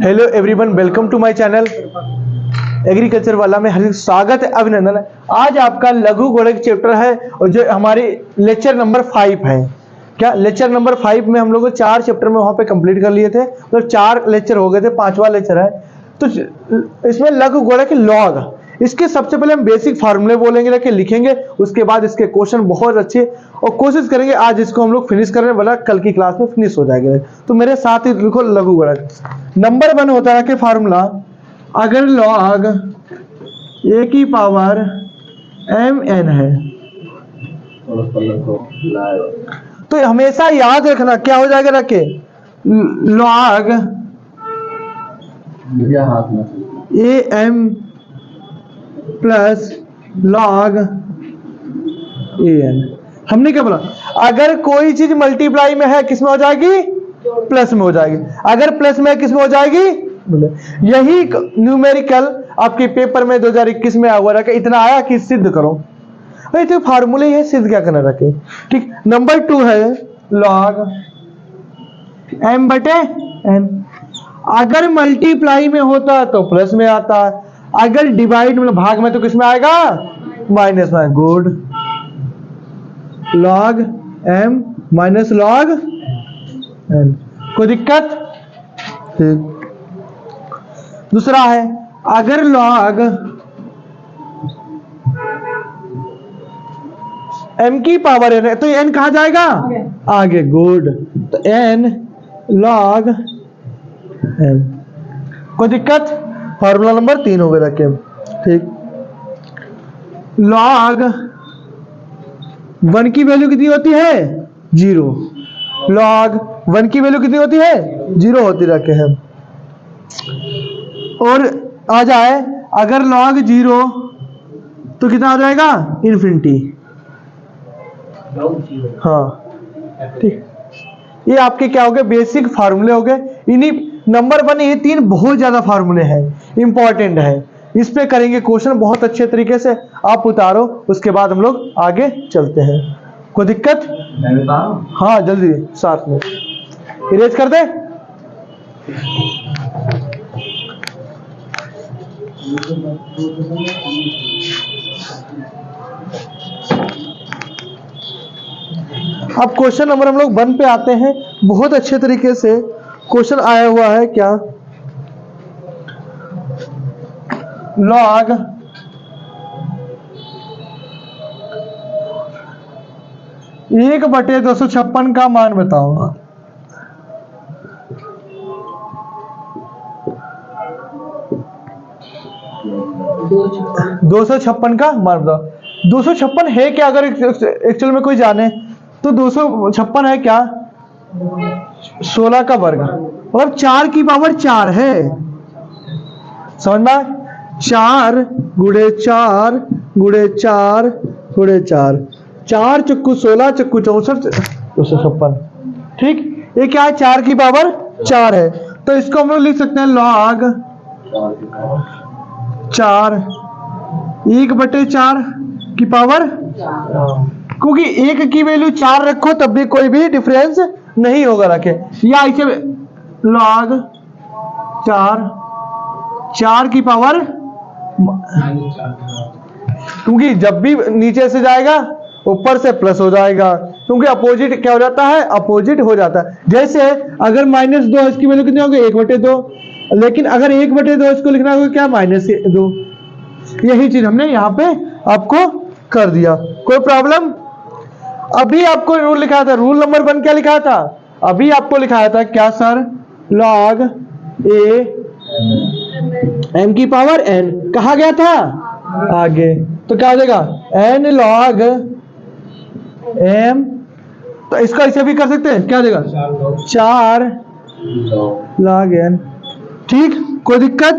Hello everyone, welcome to my channel agriculture वाला में हार्दिक स्वागत है, अभिनंदन है। आज आपका लघु गणित चैप्टर है और जो हमारे लेक्चर नंबर 5 है। क्या लेक्चर नंबर 5 में हम लोग 4 चैप्टर में वहां पे कंप्लीट कर लिए थे, तो 4 लेक्चर हो गए थे, 5वां लेक्चर है। तो इसमें लघु गणित लॉग, इसके सबसे पहले हम बेसिक फार्मूले बोलेंगे, लेके लिखेंगे, उसके बाद इसके क्वेश्चन बहुत अच्छे और कोशिश करेंगे आज इसको हम लोग फिनिश करने वाला, कल की क्लास में फिनिश हो जाएगा। तो मेरे साथ ही लिखो लघु गणित। नंबर 1 होता है कि फार्मूला, अगर लॉग ए की पावर mn है तो हमेशा याद रखना क्या हो जाएगा, रखे log am plus log an। हमने क्या बोला, अगर कोई चीज मल्टीप्लाई में है किस में हो जाएगी, प्लस में हो जाएगी। अगर प्लस में है किस में हो जाएगी, यही न्यूमेरिकल आपके पेपर में 2021 में आया हुआ रखा, इतना आया कि सिद्ध करो भाई, तो फार्मूले ये सिद्ध क्या करना रखे। ठीक, नंबर 2 है लॉग m बटे n। अगर मल्टीप्लाई में होता तो प्लस में आता, अगर डिवाइड में भाग में तो किस में आएगा, माइनस में। Good, log m minus log n, कोई दिक्कत? ठीक। दूसरा है, अगर लॉग m की पावर n है तो n कहा जाएगा, आगे। गुड, तो n लॉग n, कोई दिक्कत? फार्मूला नंबर 3 हो गया रखे। ठीक, लॉग 1 की वैल्यू कितनी होती है, 0। लॉग 1 की वैल्यू कितनी होती है, 0 होती रखे हैं। और आ जाए, अगर लॉग 0 तो कितना आ जाएगा, इन्फिनिटी। हाँ ठीक, ये आपके क्या हो गए, बेसिक फार्मूले हो गए। इन्हीं नंबर 1 ये 3 बहुत ज्यादा फार्मूले हैं, इंपॉर्टेंट है। इस पे करेंगे क्वेश्चन बहुत अच्छे तरीके से, आप उतारो, उसके बाद हम लोग आगे चलते हैं। कोई दिक्कत? हाँ जल्दी साथ में इरेज कर दे। अब क्वेश्चन नंबर हम लोग 1 पे आते हैं। बहुत अच्छे तरीके से क्वेश्चन आया हुआ है। क्या, लॉग एक बटे 256 का मान बताओ। दो सौ छप्पन का मान बताओ। 256 है क्या, अगर एक्चुअल में कोई जाने तो 256 है क्या, 16 का वर्ग, मतलब 4 की पावर 4 है। समझ में? 4 गुणे 4 गुणे 4 गुणे 4, 4 चक्कू 16 चक्कू 64, 256। ठीक, ये क्या है, 4 की पावर 4 है। तो इसको हम लोग लिख सकते हैं लॉग 4 1 बटे 4 की पावर, क्योंकि 1 की वैल्यू 4 रखो तब भी कोई भी डिफरेंस नहीं होगा रखे। या इसे लॉग 4 की पावर, क्योंकि जब भी नीचे से जाएगा ऊपर से प्लस हो जाएगा, क्योंकि अपोजिट क्या हो जाता है, अपोजिट हो जाता है। जैसे अगर -2 इसकी वैल्यू कितनी होगी, 1/2, लेकिन अगर 1/2 इसको लिखना होगा क्या, -2। यही चीज हमने यहाँ पे आपको कर दिया। कोई प्रॉब्लम? अभी आपको रूल लिखा था, रूल नंबर 1 क्या लिखा था, अभी आपको लिखाया था क्या सर, लॉग a m की पावर n, कहा गया था आगे, तो क्या हो जाएगा, n लॉग m। तो इसका ऐसे भी कर सकते हैं, क्या हो जाएगा, 4 लॉग n। ठीक, कोई दिक्कत?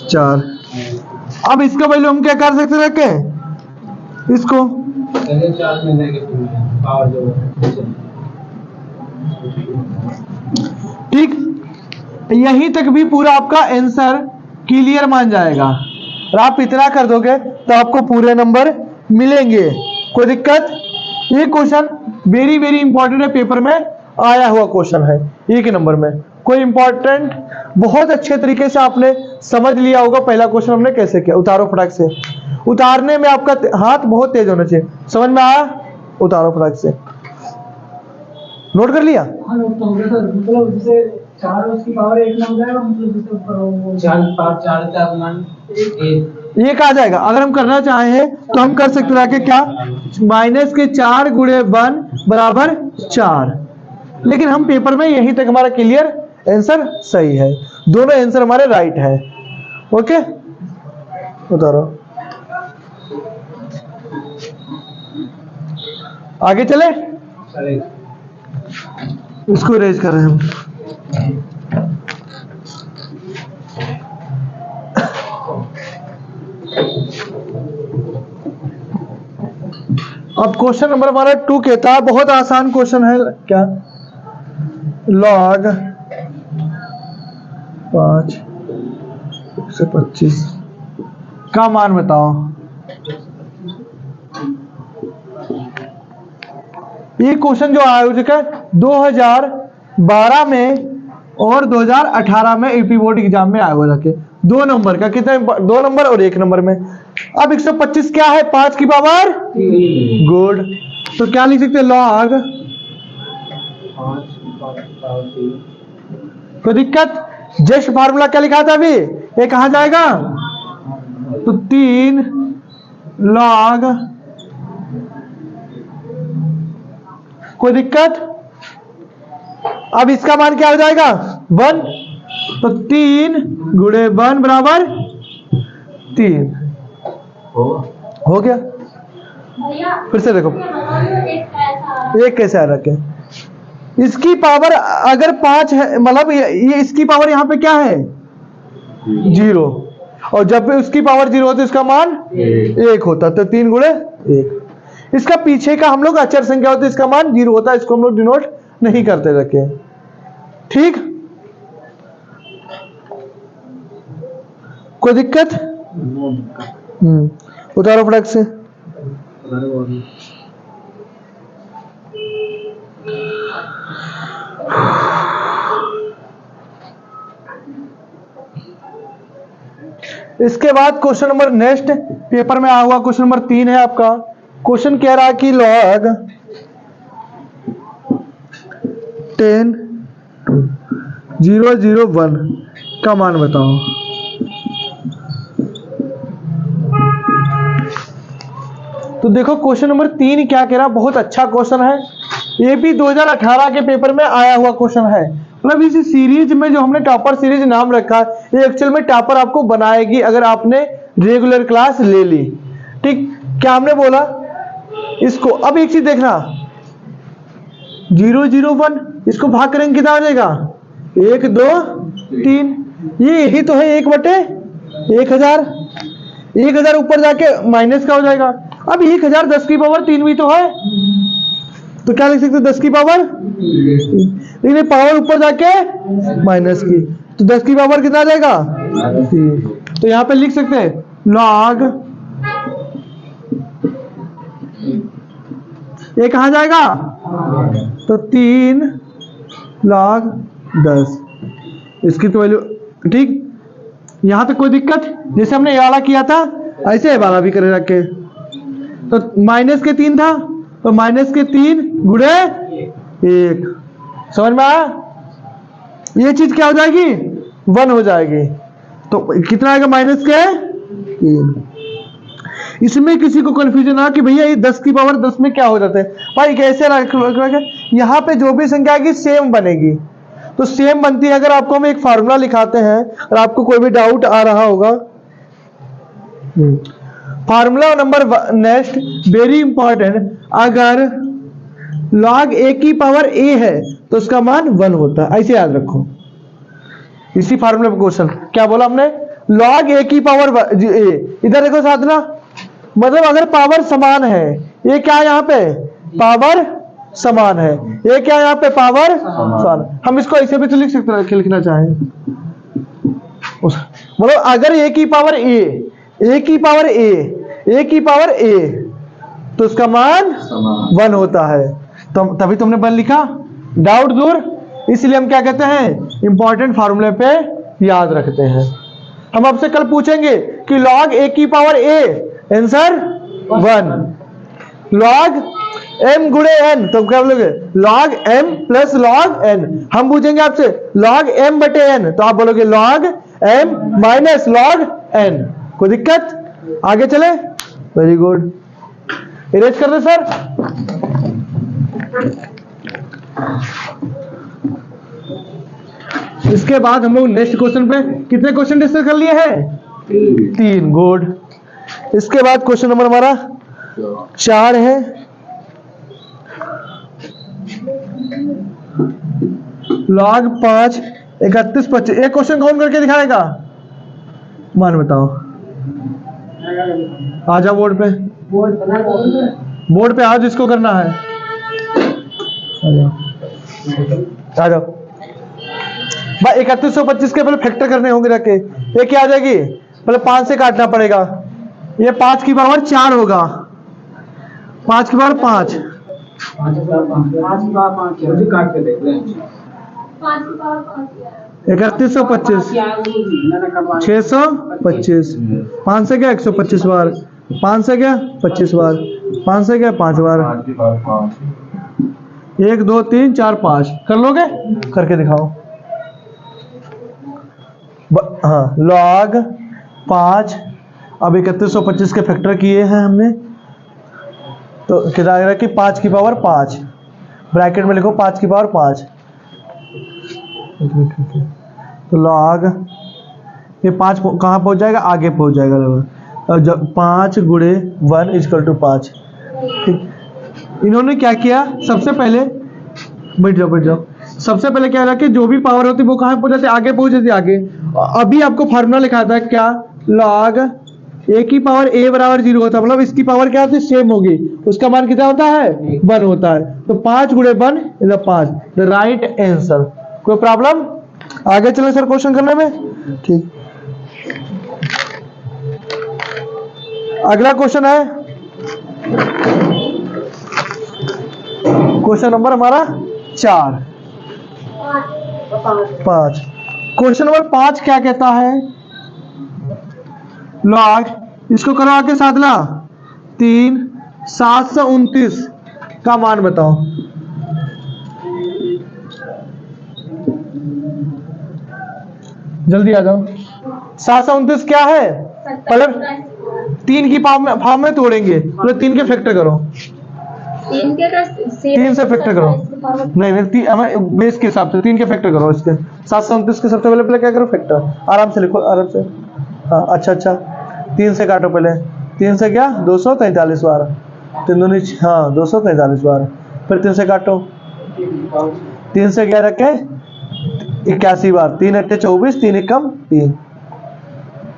4। अब इसका वैल्यू हम क्या कर सकते रखे, इसको ठीक, यहीं तक भी पूरा आपका आंसर क्लियर मान जाएगा। और आप इतना कर दोगे तो आपको पूरे नंबर मिलेंगे। कोई दिक्कत? ये क्वेश्चन वेरी वेरी इंपॉर्टेंट है पेपर में, आया हुआ क्वेश्चन है, एक नंबर में। कोई इंपॉर्टेंट, बहुत अच्छे तरीके से आपने समझ लिया होगा पहला क्वेश्चन हमने कैसे किया। उतारो फटाक से, उतारने में आपका हाथ बहुत तेज होना चाहिए। समझ में आया? उतारो फटाक से। नोट कर लिया? हाँ, नोट तो हो गया सर। मतलब जैसे 4 उसकी पावर 1 ना हो जाएगा, मतलब जैसे ऊपर वो 4 का मान 1 एक आ जाएगा। अगर हम करना चाहें तो हम कर सकते हैं कि क्या, माइनस के 4 गुणे 1 बराबर 4। लेकिन हम पेपर में यहीं तक हमारा क्लियर आंसर सही है, दोनों आंसर हमारे राइट है। ओके, उतारो, आगे चले। इसको रेज कर रहे हैं हम। अब क्वेश्चन नंबर हमारा 2 कहता है, बहुत आसान क्वेश्चन है, क्या, लॉग 5 से 25 का मान बताओ। ये क्वेश्चन जो आया है 2012 में और 2018 में यूपी बोर्ड एग्जाम में आया हुआ रखे, 2 नंबर का। कितना? 2 नंबर और 1 नंबर में। अब 125 क्या है? 5 की पावर 3। गुड। तो क्या लिख सकते हैं? लॉग 5 कोई दिक्कत? जस्ट फार्मूला क्या लिखा था अभी, ये कहां जाएगा? तो 3 लॉग, कोई दिक्कत? अब इसका मान क्या हो जाएगा? 1। तो 3 गुणे 1 बराबर 3 हो गया। फिर से देखो, एक कैसे आ रखे, इसकी पावर अगर 5 है, मतलब ये इसकी पावर यहाँ पे क्या है? 0। और जब भी उसकी पावर 0 होती है इसका मान 1 होता, तो 3 गुणे 1। इसका पीछे का हम लोग अचर संख्या होती है, इसका मान 0 होता है, इसको हम लोग डिनोट नहीं करते रखे। ठीक, कोई दिक्कत? उतारो फटाक से। इसके बाद क्वेश्चन नंबर नेक्स्ट पेपर में आया हुआ क्वेश्चन नंबर 3 है आपका। क्वेश्चन कह रहा है कि लॉग 10 0 0 1 का मान बताओ। तो देखो क्वेश्चन नंबर 3 क्या कह रहा है, बहुत अच्छा क्वेश्चन है। ये भी 2018 के पेपर में आया हुआ क्वेश्चन है। मतलब इस सीरीज में जो हमने टॉपर सीरीज नाम रखा है, ये एक्चुअल में टॉपर आपको बनाएगी अगर आपने रेगुलर क्लास ले ली। ठीक, क्या हमने बोला इसको? अब एक चीज देखना, 0 0 1 इसको भाग करेंगे कितना आ जाएगा? 1 2 3। ये यही तो है 1/1000। 1000 ऊपर जाके माइनस का हो जाएगा। अब 1000 10 की पावर 3 भी तो है, तो क्या लिख सकते हैं? 10 की पावर, लेकिन पावर ऊपर जाके माइनस की, तो 10 की पावर कितना आ जाएगा? 3। तो यहां पे लिख सकते हैं लॉग, ये कहां जाएगा? तो 3 लॉग 10, इसकी तो वैल्यू। ठीक, यहां तक कोई दिक्कत? जैसे हमने ये वाला किया था ऐसे वाला भी करे रखे। तो माइनस के 3 था, तो माइनस के 3 गुणे 1, समझ में आया? ये चीज क्या हो जाएगी? 1 हो जाएगी। तो कितना आएगा? माइनस के 3। इसमें किसी को कंफ्यूजन ना कि भैया ये 10 की पावर 10 में क्या हो जाता है भाई, कैसे यहाँ पे जो भी संख्या आएगी सेम बनेगी। तो सेम बनती है। अगर आपको हम एक फार्मूला लिखाते हैं और आपको कोई भी डाउट आ रहा होगा, formula number next very important, अगर log a की पावर a है तो उसका मान 1 होता है, ऐसे याद रखो। इसी फार्मूले में क्वेश्चन क्या बोला हमने? log a की पावर a। इधर देखो साथ ना, मतलब अगर पावर समान है, ये क्या है यहाँ पे? पावर समान है। ये क्या है यहाँ पे? पावर समान। हम इसको ऐसे भी तो लिख सकते हैं, लिखना चाहें, मतलब अगर a की पावर a की पावर a की पावर a, तो उसका मान 1 होता है। तो तभी तुमने 1 लिखा। डाउट दूर, इसलिए हम क्या कहते हैं, इंपॉर्टेंट फार्मूले पे याद रखते हैं। हम आपसे कल पूछेंगे कि log a की power a, answer 1, log m गुणे n, तो क्या बोलोगे log m plus log n। हम पूछेंगे आपसे log m बटे n, तो आप बोलोगे log m minus log n। कोई दिक्कत? आगे चले, वेरी गुड, इरेज कर दे सर। इसके बाद हम लोग नेक्स्ट क्वेश्चन पे कितने क्वेश्चन डिस्कस कर लिए हैं? 3, गुड। इसके बाद क्वेश्चन नंबर हमारा 4 है। log 5 31 25, एक क्वेश्चन कौन करके दिखाएगा? मान बताओ, आ जाओ बोर्ड पे, बोर्ड पे आओ जिसको करना है, आ जाओ भाई। 3125 के पहले फैक्टर करने होंगे रखे, ये क्या आ जाएगी, पहले 5 से काटना पड़ेगा, ये 5 की पावर 4 होगा, 5 की पावर 5, 3125 625, 5 से गया 125 बार, 5 से गया 25 बार, 5 से गया 5 बार, 1 2 3 4 5, कर लोगे? करके दिखाओ। हाँ, log 5, अब 3125 के फैक्टर किए हैं हमने, तो कितना आएगा कि 5 की पावर 5, ब्रैकेट में लिखो 5 की पावर 5, तो log ये 5 कहाँ पहुंच जाएगा, आगे पहुंच जाएगा, और जब 5 गुणे 1 इक्वल टू 5। ठीक, इन्होंने क्या किया, सबसे पहले बैठ जाओ, सबसे पहले क्या है कि जो भी पावर होती है वो कहाँ पहुंच जाती है, आगे पहुंच जाती है, आगे। अभी आपको फार्मूला लिखा था क्या, log a की पावर a बराबर 0 होता है, मतलब इसकी पावर क्या होती है, सेम होगी, उसका मान कितना होता है, 1 होता है, तो 5 गुणे 1 इज 5, द राइट आंसर। कोई प्रॉब्लम? आगे चले सर क्वेश्चन करने में। ठीक, अगला क्वेश्चन है क्वेश्चन नंबर हमारा 5। क्वेश्चन नंबर 5 क्या कहता है, log, इसको करो आके साधना, 3 729 का मान बताओ। जल्दी आ जाओ, 729 क्या है, पहले 3 की फॉर्म में तोड़ेंगे, तो 3 के फैक्टर करो, 3 से फैक्टर करो, नहीं हमें बेस के हिसाब से 3 के फैक्टर करो, इसके 729 के सबसे पहले क्या करो, फैक्टर, आराम से लिखो, आराम से। हाँ, अच्छा 3 से काटो, पहले 3 से क्या 243 बार, 3 दूनी, हाँ 243 बार, फिर 3 से काटो, 3 से क्या रखे 81 बार, 3 अट्ठे 24, 3 एकम 3,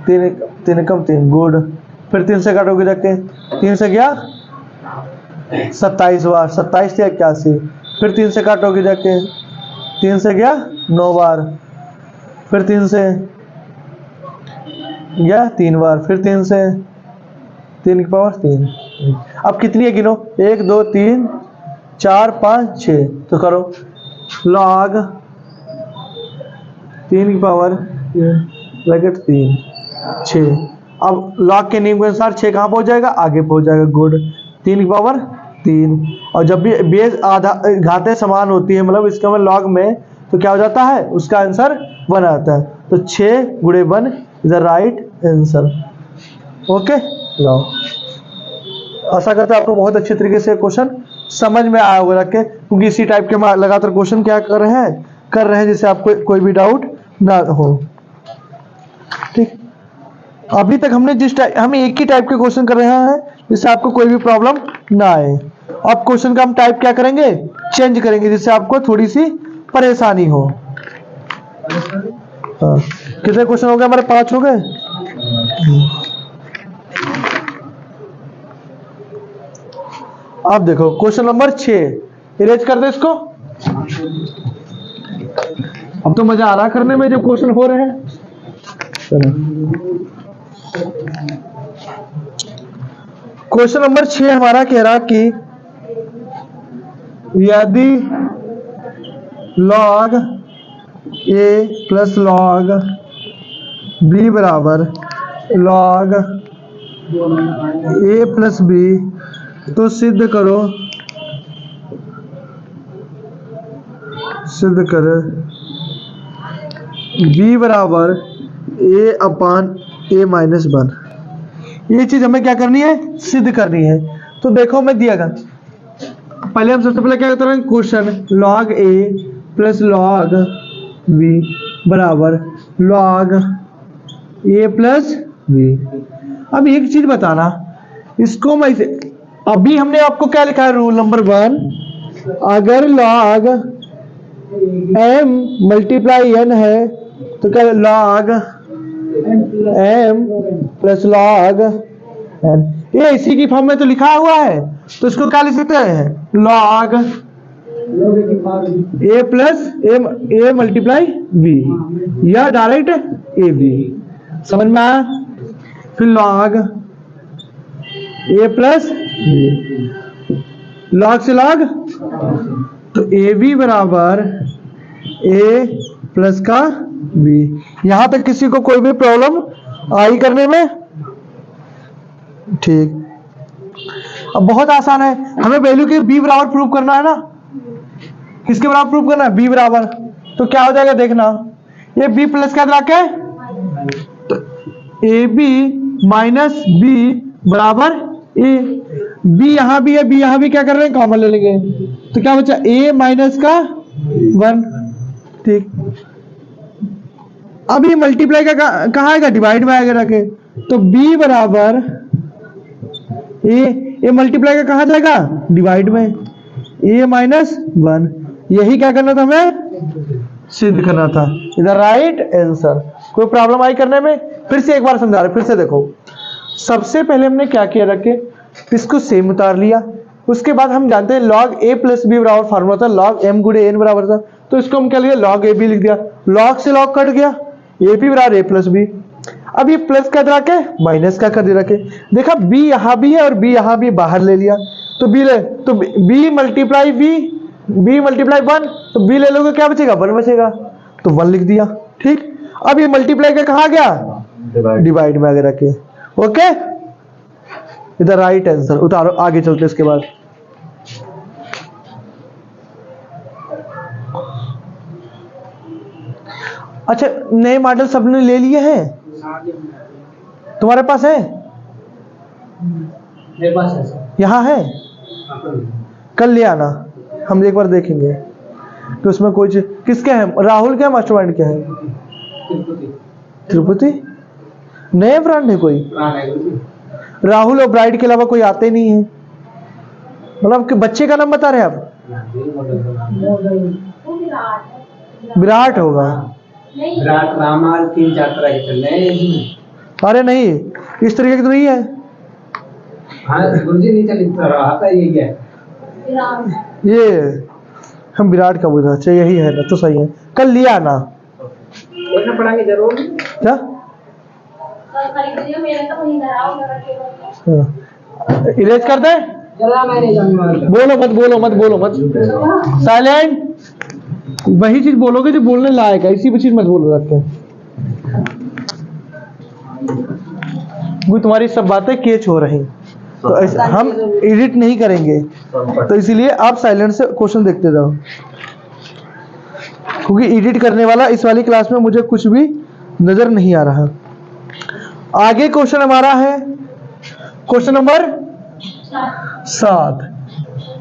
3 एकम 3, गुड। फिर 3 से काटोगे रखे, 3 से क्या 27 बार, 27 से 81, फिर 3 से काटोगे जाके, 3 से गया 9 बार, फिर 3 से गया 3 बार, फिर 3 से 3 की पावर 3। अब कितनी है गिनो, 1 2 3 4 5 6, तो करो log 3 की पावर ब्रैकेट 3 6। अब log के नियम के अनुसार 6 कहाँ पहुंच जाएगा, आगे पहुंच जाएगा, गुड। 3 की पावर 3, और जब भी बेस आधा घातें समान होती है, मतलब इसका मतलब log में, तो क्या हो जाता है, उसका आंसर 1 आता है, तो 6 गुणे 1 is the right answer. Okay, लाओ, आशा करते हैं आपको बहुत अच्छे तरीके से क्वेश्चन समझ में आया होगा, रखे, क्योंकि इसी टाइप के लगातार क्वेश्चन क्या कर रहे हैं जिससे आपको कोई भी डाउट ना हो। ठीक, अभी तक हमने हम एक ही टाइप के क्वेश्चन कर रहे हैं जिससे आपको कोई भी प्रॉब्लम ना आए। अब क्वेश्चन का हम टाइप क्या करेंगे, चेंज करेंगे, जिससे आपको थोड़ी सी परेशानी हो। हाँ, कितने क्वेश्चन हो गए हमारे, 5 हो गए। अब देखो क्वेश्चन नंबर 6, इरेज कर दे इसको। अब तो मजा आ रहा करने में, जो क्वेश्चन हो रहे हैं। चलो, क्वेश्चन नंबर 6 हमारा कह रहा कि यदि log a plus log b बराबर log a प्लस b, तो सिद्ध करो, सिद्ध करें b बराबर a अपान a माइनस 1। ये चीज हमें क्या करनी है, सिद्ध करनी है। तो देखो मैं दिया, पहले हम सबसे पहले क्या करते हैं, question log a plus log b बराबर log a प्लस b। अब एक चीज बताना, इसको मैं इसे, अभी हमने आपको क्या लिखा है, रूल नंबर 1, अगर log m मल्टीप्लाई n है तो क्या log m plus log n, ये इसी की फॉर्म में तो लिखा हुआ है, तो इसको क्या लिख सकते हैं, log a plus a multiply b, या डायरेक्ट ए बी, समझ में आया। फिर log a प्लस log से log, तो ए बी बराबर a प्लस का b। यहां तक किसी को कोई भी प्रॉब्लम आई करने में, ठीक। अब बहुत आसान है, हमें वैल्यू के b बराबर प्रूव करना है ना, किसके बराबर प्रूव करना है, b बराबर, तो क्या हो जाएगा देखना, ये b प्लस क्या रखा है, तो ए बी माइनस बी बराबर ए, b यहाँ भी है, b यहाँ भी क्या कर रहे हैं, कॉमन ले लेंगे, तो क्या बचा a माइनस का 1, ठीक। अब ये मल्टीप्लाई का कहाँ आएगा, डिवाइड में आएगा रखे, तो b बराबर ए मल्टीप्लाई का कहाँ जाएगा, डिवाइड में, a माइनस 1, यही क्या करना था, हमें सिद्ध करना था। इधर राइट आंसर। कोई प्रॉब्लम आई करने में, फिर से एक बार समझा रहे, फिर से देखो। सबसे पहले हमने क्या किया, रखे इसको सेम उतार लिया, उसके बाद हम जानते हैं log a प्लस बी बराबर फार्मूला था, log m गुणे n बराबर था, तो इसको हम क्या लिया, log a b लिख दिया, log से log कट गया, a b बराबर a प्लस बी। अब ये प्लस का रखे माइनस का कर दे रखे, देखा b यहाँ भी है और b यहाँ भी, बाहर ले लिया, तो b ले, तो b मल्टीप्लाई b मल्टीप्लाई 1, तो b ले लोगे क्या बचेगा, 1 बचेगा, तो 1 लिख दिया, ठीक। अब ये मल्टीप्लाई का कहा गया, डिवाइड में आगे रखे, ओके। इधर राइट आंसर उतारो, आगे चलते इसके बाद। अच्छा, नए मॉडल सबने ले लिए हैं, तुम्हारे पास है, मेरे पास है सर, यहाँ है, कल ले आना, हम एक बार देखेंगे तो उसमें कोई चीज, किसके हैं, राहुल के मास्टरमाइंड के हैं, तिरुपति नए ब्रांड है कोई, राहुल और ब्राइड के अलावा कोई आते नहीं है, मतलब कि बच्चे का नाम बता रहे हैं आप, विराट होगा, विराट रामाल 3-4 तरह के चल रहे हैं। अरे नहीं, इस तरीके की तो नहीं है, हाँ गुरुजी नहीं चल रहा था, ये क्या है, ये हम विराट का बोल, अच्छा यही है ना, तो सही है, कल लिया ना, देखना पड़ेंगे जरूर, क्या इरेज कर दे, जरा मैं नहीं जाऊंगा, बोलो मत बोलो मत बोलो मत, साइलेंट, वही चीज बोलोगे जो बोलने लायक है, इसी भी चीज मत बोलो रखते हैं, वो तुम्हारी सब बातें केच हो रही, तो हम एडिट नहीं करेंगे, तो इसीलिए आप साइलेंट से क्वेश्चन देखते रहो, क्योंकि एडिट करने वाला इस वाली क्लास में मुझे कुछ भी नजर नहीं आ रहा। आगे क्वेश्चन हमारा है क्वेश्चन नंबर 7।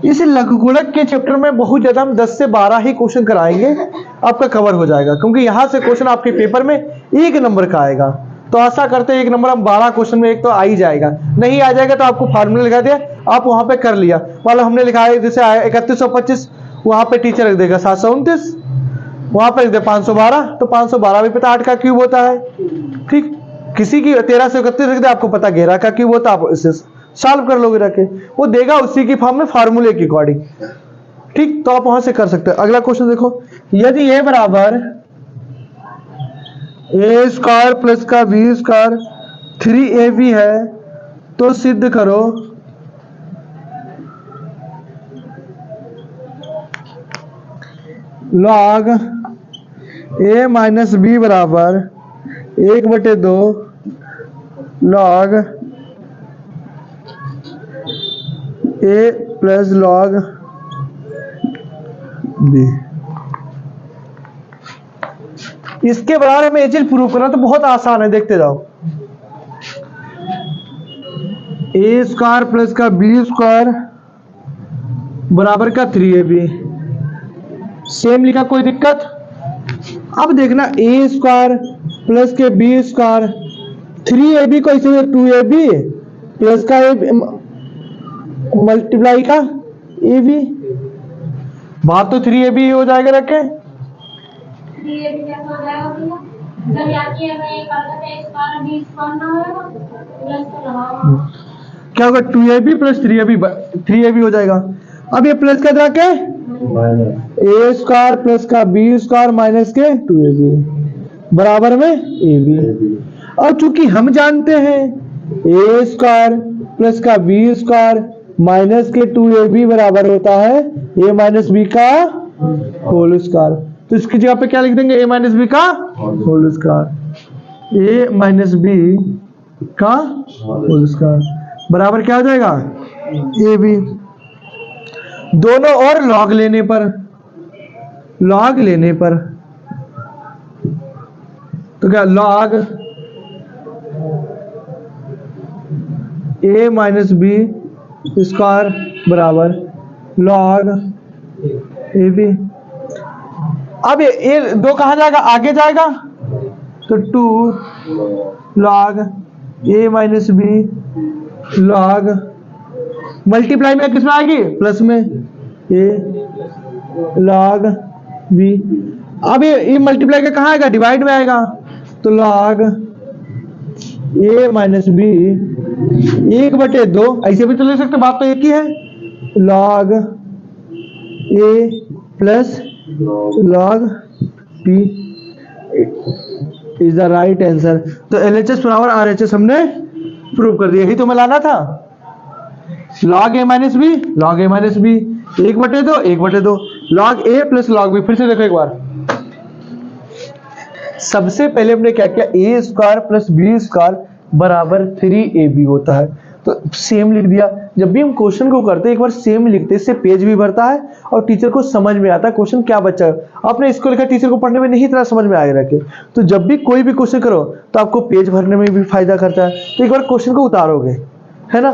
इस लघुगुणक के चैप्टर में बहुत ज्यादा हम 10 से 12 ही क्वेश्चन कराएंगे, आपका कवर हो जाएगा, क्योंकि यहां से क्वेश्चन आपके पेपर में 1 नंबर का आएगा, तो आशा करते हैं 1 नंबर हम 12 क्वेश्चन में एक तो आ ही जाएगा, नहीं आ जाएगा तो आपको फार्मूला लिखा दिया, आप वहां पे कर लिया, मतलब हमने लिखा है जैसे 3125, वहां पे टीचर लिख देगा 729, वहां पे लिख दे 512, तो 512 भी पता 8 का क्यूब होता है, ठीक। किसी की 13 से 31 लिख दे, आपको पता 11 का क्यूब होता है, आप इसे सॉल्व कर लोगे रखे, वो देगा उसी की फॉर्म में फार्मूले के अकॉर्डिंग, ठीक। तो आप वहां से कर सकते हैं। अगला क्वेश्चन देखो, यदि a बराबर a स्क्वायर प्लस का b स्क्वायर 3ab है, तो सिद्ध करो लॉग ए माइनस बी बराबर 1/2 लॉग ए प्लस लॉग बी। इसके बराबर हमें ये चीज प्रूव करना तो बहुत आसान है, देखते जाओ। ए स्क्वायर प्लस का बी स्क्वायर बराबर का 3ab, सेम लिखा, कोई दिक्कत? अब देखना ए स्क्वायर प्लस के बी स्क्वायर 3ab को इसे 2ab प्लस का मल्टीप्लाई का ab, बात तो 3ab हो जाएगा रखे। क्या होगा 2ab प्लस 3ab हो जाएगा। अब ये प्लस का रखे ए स्क्वायर प्लस का बी स्क्वायर माइनस के 2ab बराबर में ab। अब चूंकि हम जानते हैं ए स्क्वायर प्लस का बी स्क्वायर माइनस के 2ab बराबर होता है a माइनस बी का होल स्क्वायर, तो इसकी जगह पे क्या लिख देंगे a माइनस बी का whole square, a minus B का होल स्क्वायर बराबर क्या हो जाएगा ab। दोनों और लॉग लेने पर तो क्या log a minus B square बराबर लॉग ab। अब ये दो कहाँ जाएगा, आगे जाएगा, तो 2 log a minus B log multiply में किस में आएगी, प्लस में a लॉग b। अब ये मल्टीप्लाई का कहाँ आएगा, डिवाइड में आएगा, तो लॉग a माइनस बी 1/2, ऐसे भी तो ले सकते, बात तो एक ही है, log a plus log b is the right answer. तो LHS बराबर RHS हमने प्रूव कर दिया, यही तो मैं लाना था। Log a minus b 1/2 log a plus log b। फिर से देखो एक बार, सबसे पहले हमने क्या किया, ए स्क्वायर प्लस बी स्क्वायर बराबर 3ab होता है, तो सेम लिख दिया। जब भी हम क्वेश्चन को करते हैं एक बार सेम लिखते, इससे पेज भी भरता है और टीचर को समझ में आता है क्वेश्चन क्या बच्चा है। आपने इसको लिखा, टीचर को पढ़ने में नहीं इतना समझ में आएगा रखे, तो जब भी कोई भी क्वेश्चन करो तो आपको पेज भरने में भी फायदा करता है। तो एक बार क्वेश्चन को उतारोगे, है ना।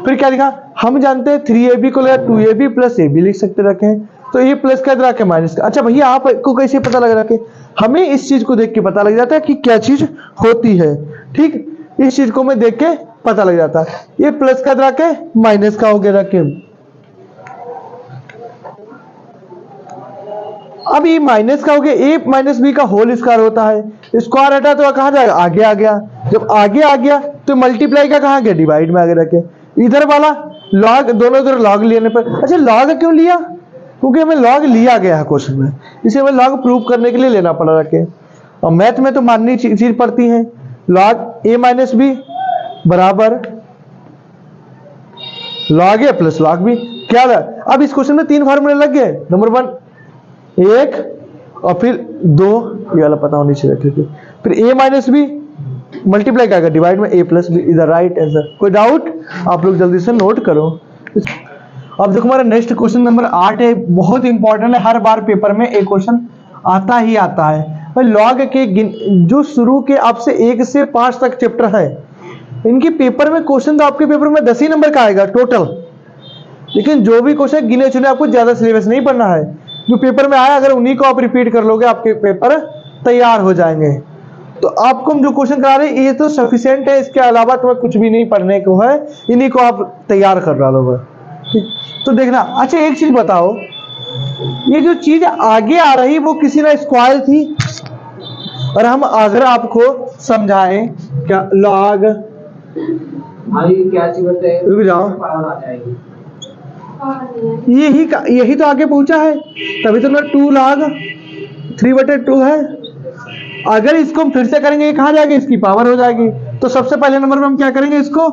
फिर क्या लिखा, हम जानते हैं 3ab को लगा 2ab प्लस ab लिख सकते रखे हैं, तो ये प्लस का रखे माइनस का। अच्छा भैया आपको कैसे पता लग रहा है, हमें इस चीज को देख के पता लग जाता है कि क्या चीज होती है, ठीक। इस चीज को मैं देख के पता लग जाता है। ये प्लस का रखे माइनस का हो गया रखे। अब ये माइनस का हो गया, ए माइनस बी का होल स्क्वायर होता है, स्क्वायर हटा तो कहां जाएगा, आगे आ गया। जब आगे आ गया तो मल्टीप्लाई का कहां गया, डिवाइड में आगे रखे। इधर वाला लॉग, दोनों इधर लॉग लेने पर, अच्छा लॉग क्यों लिया, क्योंकि हमें लॉग लिया गया है क्वेश्चन में, इसे हमें लॉग प्रूव करने के लिए लेना पड़ा रखे। और मैथ में तो माननी चीज पड़ती है, लॉग ए माइनस बी बराबर लॉग ए प्लस लॉग बी। क्या है, अब इस क्वेश्चन में 3 फार्मूले लग गए, नंबर 1 1 और फिर 2, ये वाला पता होनी चाहिए रखे, फिर ए माइनस बी मल्टीप्लाई क्या, डिवाइड में A plus B is the right answer. कोई डाउट, आप लोग जल्दी से नोट करो। अब देखो हमारा नेक्स्ट क्वेश्चन नंबर 8 है, बहुत इंपॉर्टेंट है, हर बार पेपर में एक क्वेश्चन आता ही आता है। लॉग के जो शुरू के आपसे 1 से 5 तक चैप्टर है, इनके पेपर में क्वेश्चन तो आपके पेपर में 10 ही नंबर का आएगा टोटल, लेकिन जो भी क्वेश्चन गिने चुने, आपको ज्यादा सिलेबस नहीं पढ़ना है, जो पेपर में आया अगर उन्हीं को आप रिपीट कर लोगे आपके पेपर तैयार हो जाएंगे। तो आपको हम जो क्वेश्चन करा रहे हैं ये तो सफिशिएंट है, इसके अलावा तुम्हें कुछ भी नहीं पढ़ने को है, इन्हीं को आप तैयार कर डालोगे। तो देखना, अच्छा एक चीज बताओ, ये जो चीज आगे आ रही वो किसी ना स्क्वायर थी, और हम अगर आपको समझाएं क्या लॉग, क्या चीज बताए, रुक जाओ, यही तो आगे पहुंचा है, तभी तो ना 2 लॉग 3/2 है। अगर इसको हम फिर से करेंगे ये कहां जाएगी, इसकी पावर हो जाएगी। तो सबसे पहले नंबर में हम क्या करेंगे, इसको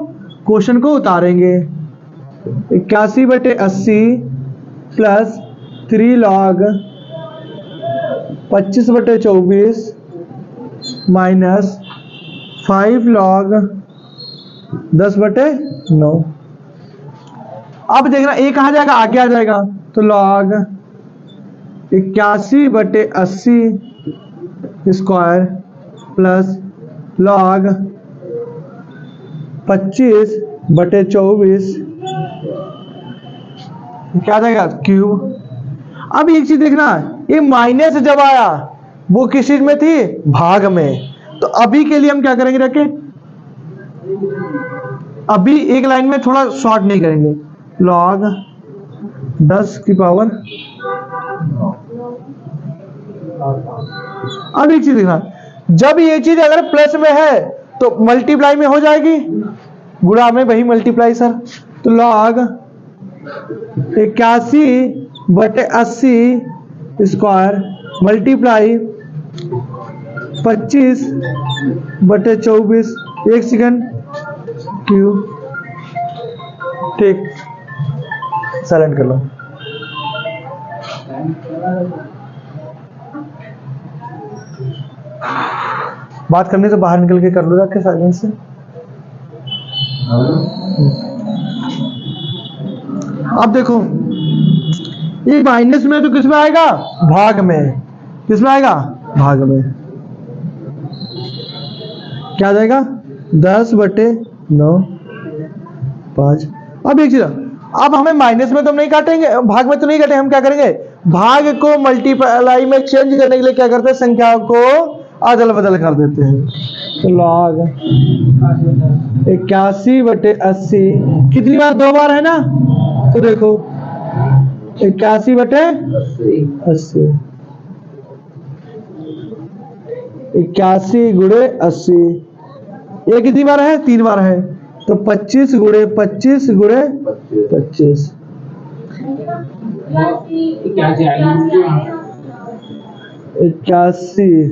क्वेश्चन को उतारेंगे, 81/80 प्लस 3 लॉग 25/24 माइनस 5 log 10/9। अब देखना ये कहाँ जाएगा, आगे आ जाएगा, तो log 81/80 स्क्वायर प्लस log 25/24 क्या आ जाएगा, क्यूब। अब एक चीज देखना, ये माइनस जब आया वो किस चीज में थी, भाग में, तो अभी के लिए हम क्या करेंगे, रखे अभी एक लाइन में थोड़ा शॉर्ट नहीं करेंगे, log 10 की पावर। अब एक चीज देखना, जब ये चीज अगर प्लस में है तो मल्टीप्लाई में हो जाएगी, गुणा में वही मल्टीप्लाई सर, तो log 81/80 स्क्वायर मल्टीप्लाई 25/24, एक सेकंड, क्यूब। ठीक, साइलेंट कर लो। बात करने से बाहर निकल के कर लो जाके साइलेंट से। अब देखो ये माइनस में तो किस में आएगा, भाग में, किस में आएगा, भाग में, क्या आ जाएगा 10/9 5। अब एक चीज, अब हमें माइनस में तो हम नहीं काटेंगे, भाग में तो नहीं काटेंगे, हम क्या करेंगे, भाग को मल्टीप्लाई में चेंज करने के लिए क्या करते हैं, संख्या को अदल बदल कर देते हैं, तो log 81/80 कितनी बार, 2 बार है ना, तो देखो 81/80 81/80 ये कितनी बार है, 3 बार है, तो 25/25 25 81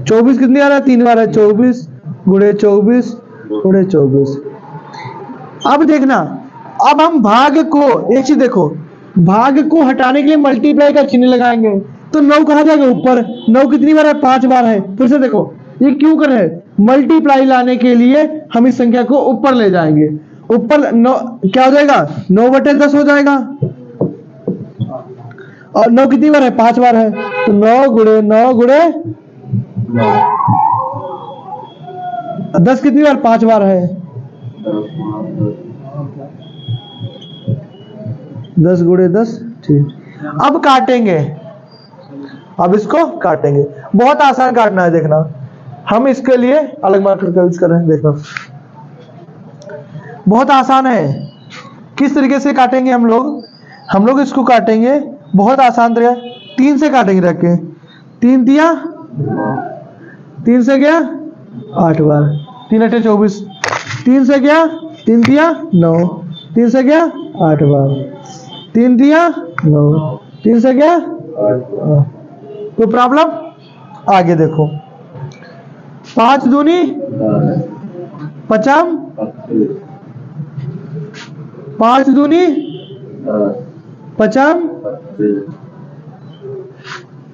24 कितनी आ रहा है, 3 बार है, 24/24 अब देखना, अब हम भाग को, एक चीज देखो, भाग को हटाने के लिए मल्टीप्लाई का चिन्ह लगाएंगे, तो 9 कहाँ जाएगा, ऊपर, 9 कितनी बार है, 5 बार है, फिर से देखो ये क्यों कर रहे हैं, मल्टीप्लाई लाने के लिए हम इस संख्या को ऊपर ले जाएंगे, ऊपर 9 क्या हो जाएगा, 9/10 हो जाएगा, और 9 कितनी बार है, 5 बार है, तो 9 गुणे 10 कितनी बार, 5 बार है, 10 गुणे 10, ठीक। अब काटेंगे, अब इसको काटेंगे, बहुत आसान काटना है, देखना हम इसके लिए अलग मार्कर का यूज कर रहे हैं, देखना बहुत आसान है। किस तरीके से काटेंगे हम लोग इसको काटेंगे बहुत आसान तरीका, 3 से काटेंगे, रख के 3 दिया, 3 से गया 8 बार, 3 8 24, 3 से गया, 3 दिया 9, 3 से गया 8 बार, 3 दिया 9, 3 से गया 8। कोई प्रॉब्लम, आगे देखो, 5 दूनी 50, 5 दूनी 50,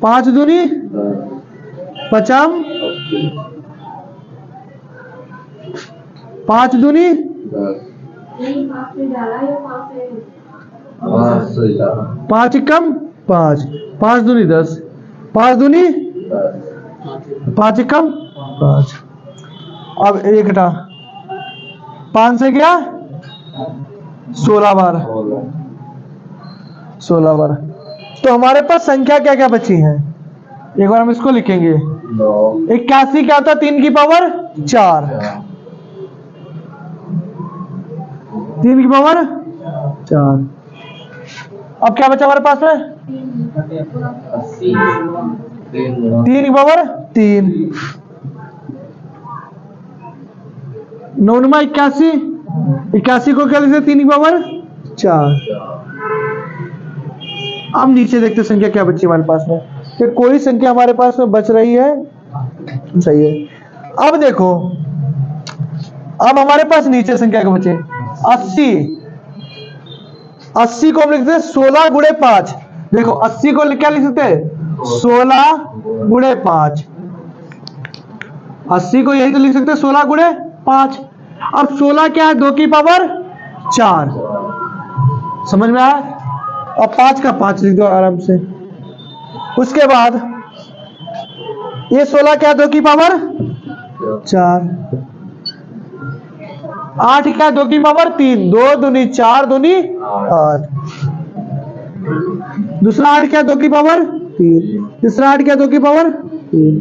5 दूनी 50, 5 दूनी 5 कम 5, 5 दूनी 10, 5 दूनी 5 कम 5। अब एक घटा, 5 से गया 16 बार, 16 बार, तो हमारे पास संख्या क्या क्या बची है, एक बार हम इसको लिखेंगे, 81 क्या होता है, 3 की पावर 4, 3 की पावर 4। अब क्या बचा हमारे पास में, 3 की पावर 3, 9 × 81, 81 को क्या लिखते, 3 की पावर 4। अब नीचे देखते संख्या क्या बची हमारे पास में, कि कोई संख्या हमारे पास में बच रही है, सही है। अब देखो, अब हमारे पास नीचे संख्या क्या बचे, 80, 80 को हम लिखते हैं 16 × 5, देखो 80 को क्या लिख सकते हैं, 16 गुणे 5, 80 को यही तो लिख सकते हैं 16 गुणे 5। अब 16 क्या है, 2 की पावर 4, समझ में आया। अब 5 का 5 लिख दो आराम से। उसके बाद ये 16 क्या है, 2 की पावर 4, 8 क्या है, 2 की पावर 3, 2 दूनी 4 दूनी 8, दूसरा 8 क्या, 2 की पावर 3, तीसरा 8 क्या, 2 की पावर 3,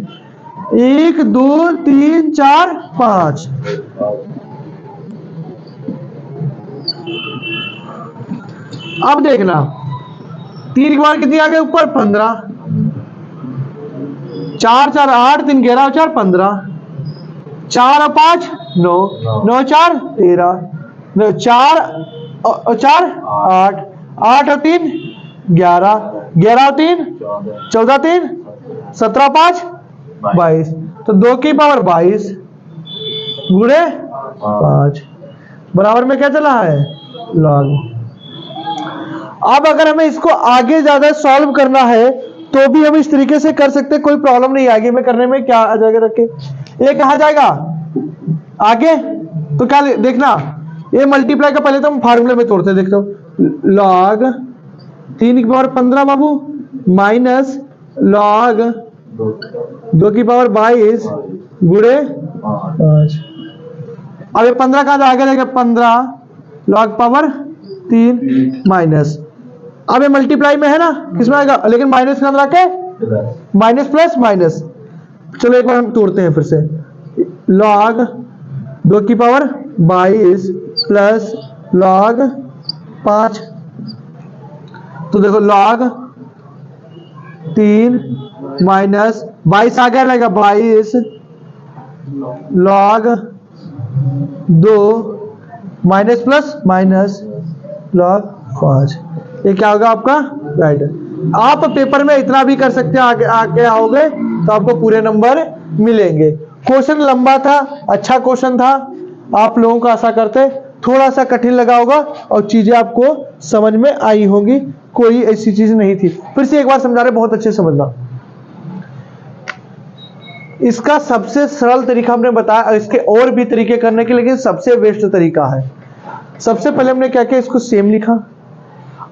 1 2 3 4 5। अब देखना 3 की पावर कितनी आ गई ऊपर, 15, 4 4 8, 3 11 4 15, 4 और 5 9, 9 4 13, 4 और 4 8, 8 और 3 11, 11 और 3 14, 3 17 5 22, तो 2 की पावर 22 गुणे 5 बराबर में क्या चला है, लॉग। अब अगर हमें इसको आगे ज्यादा सॉल्व करना है तो भी हम इस तरीके से कर सकते हैं, कोई प्रॉब्लम नहीं आगे में करने में। क्या आ जाएगा, रखे ये कहा जाएगा आगे, तो क्या देखना, ये मल्टीप्लाई का पहले तो हम फार्मूले में तोड़ते देखते हो, लॉग 3 की पावर 15 बाबू माइनस लॉग 2 की पावर 22 गुणे 5। अब ये 15 कहां जाएगा, 15 लॉग पावर 3 माइनस, अब ये मल्टीप्लाई में है ना, किसमें आएगा, लेकिन माइनस के अंदर आके माइनस प्लस माइनस। चलो एक बार हम तोड़ते हैं फिर से, लॉग 2 की पावर 22 प्लस लॉग 5, तो देखो लॉग 3 माइनस 22 आ गया, लगेगा 22 log 2 minus plus minus log 5, ये क्या होगा आपका राइट। आप पेपर में इतना भी कर सकते हैं, आगे आगे आओगे तो आपको पूरे नंबर मिलेंगे। क्वेश्चन लंबा था, अच्छा क्वेश्चन था, आप लोगों को आशा करते थोड़ा सा कठिन लगा होगा और चीजें आपको समझ में आई होंगी, कोई ऐसी चीज नहीं थी। फिर से एक बार समझा रहे, बहुत अच्छे समझना। इसका सबसे सरल तरीका हमने बताया, इसके और भी तरीके करने के, लेकिन सबसे बेस्ट तरीका है। सबसे पहले हमने क्या किया, इसको सेम लिखा।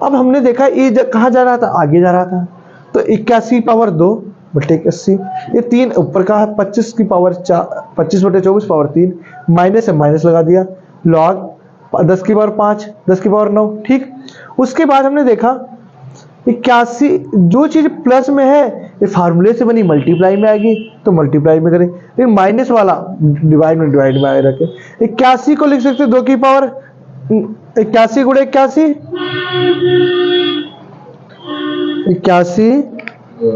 अब हमने देखा ये कहाँ जा रहा था, आगे जा रहा था, तो 81 पावर 2 बटे 81, ये 3 ऊपर का है, 25 की पावर 4, 25 बटे 24 पावर 3, माइनस है माइनस लगा दिया, लॉग 10 की पावर 5, 10 की पावर 9, ठीक। उसके बाद हमने देखा 81, जो चीज प्लस में है ये फार्मूले से बनी मल्टीप्लाई में आएगी, तो मल्टीप्लाई में करें, लेकिन माइनस वाला डिवाइड में आए रखे। 81 को लिख सकते 2 की पावर 81 गुणे 81, 81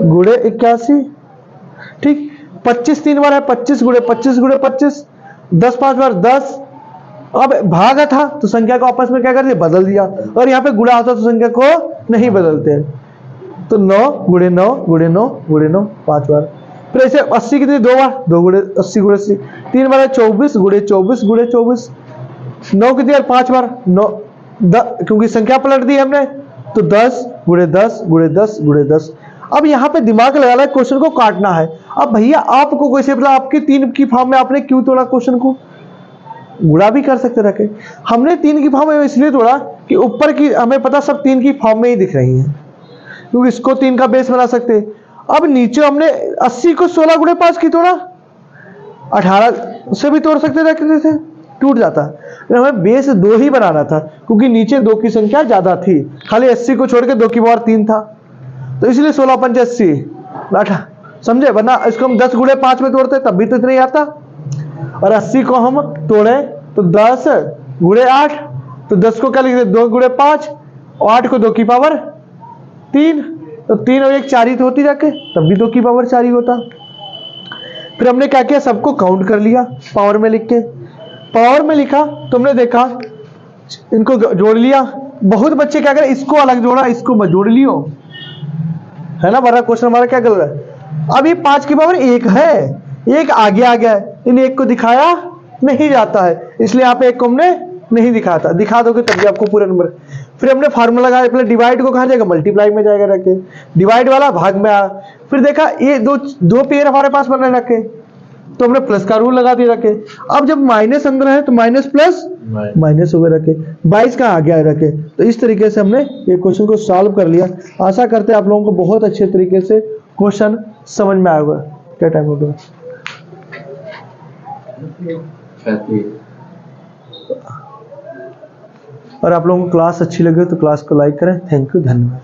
गुणे 81, ठीक। 25 3 बार है, 25 गुणे 25 गुणे 25, 10 5 बार 10। अब भागा था तो संख्या को आपस में क्या कर दिया, बदल दिया, और यहाँ पे गुणा होता तो संख्या को नहीं बदलते, तो 9 गुणे 9 गुणे 9 गुणे 9 5 बार। फिर ऐसे 80 कितनी, 2 बार, 2 गुणे 80 गुणे 80, 3 बार है 24 गुणे 24 गुणे 24, 9 कितनी बार, 5 बार, 9 क्योंकि संख्या पलट दी हमने, तो 10 गुणे 10 गुणे 10 गुणे 10। अब यहाँ पे दिमाग लगाना है, क्वेश्चन को काटना है। अब भैया आपको कोई से आपके 3 की फॉर्म में आपने क्यों तोड़ा, क्वेश्चन को गुणा भी कर सकते रखे, हमने 3 की फॉर्म में इसलिए तोड़ा कि ऊपर की हमें पता सब 3 की फॉर्म में ही दिख रही है, क्योंकि इसको 3 का बेस बना सकते। अब नीचे हमने 80 को 16 गुणे 5 की तोड़ा, 18 से भी तोड़ सकते थे, टूट जाता, हमें बेस 2 ही बनाना था, क्योंकि नीचे 2 की संख्या ज्यादा थी, खाली 80 को छोड़ के 2 की पावर 3 था, तो इसलिए 16 5 80 समझे, वरना इसको हम 10 गुणे 5 में तोड़ते तब भी तो इतना ही आता, और 80 को हम तोड़े तो 10 गुणे 8, तो 10 को क्या लिखते 2 गुणे 5, और 8 को 2 की पावर 3, तो 3 और 1 4 ही तो होती जाके, तब भी 2 की पावर 4 ही होता। फिर हमने क्या किया, सबको काउंट कर लिया पावर में लिख के, पावर में लिखा तो हमने देखा इनको जोड़ लिया। बहुत बच्चे क्या करें, इसको अलग जोड़ा, इसको मत जोड़ लियो, है ना, बड़ा क्वेश्चन हमारा क्या कर रहा है। अब ये 5 की पावर 1 है, 1 आगे आ गया है, इन 1 को दिखाया नहीं जाता है, इसलिए यहाँ पे 1 को हमने नहीं दिखाया था, दिखा दोगे तब भी आपको पूरा नंबर। फिर हमने फार्मूला लगाया, पहले डिवाइड को कहाँ जाएगा, मल्टीप्लाई में जाएगा रखे, डिवाइड वाला भाग में आया। फिर देखा ये दो पेयर हमारे पास बन रहे रखे, तो हमने प्लस का रूल लगा दिया रखे। अब जब माइनस अंदर है तो माइनस प्लस माइनस हो गए रखे, 22 कहाँ आ गया रखे। तो इस तरीके से हमने ये क्वेश्चन को सॉल्व कर लिया। आशा करते हैं आप लोगों को बहुत अच्छे तरीके से क्वेश्चन समझ में आया होगा। क्या टाइम हो गया? और आप लोगों को क्लास अच्छी लगे तो क्लास को लाइक करें। थैंक यू, धन्यवाद।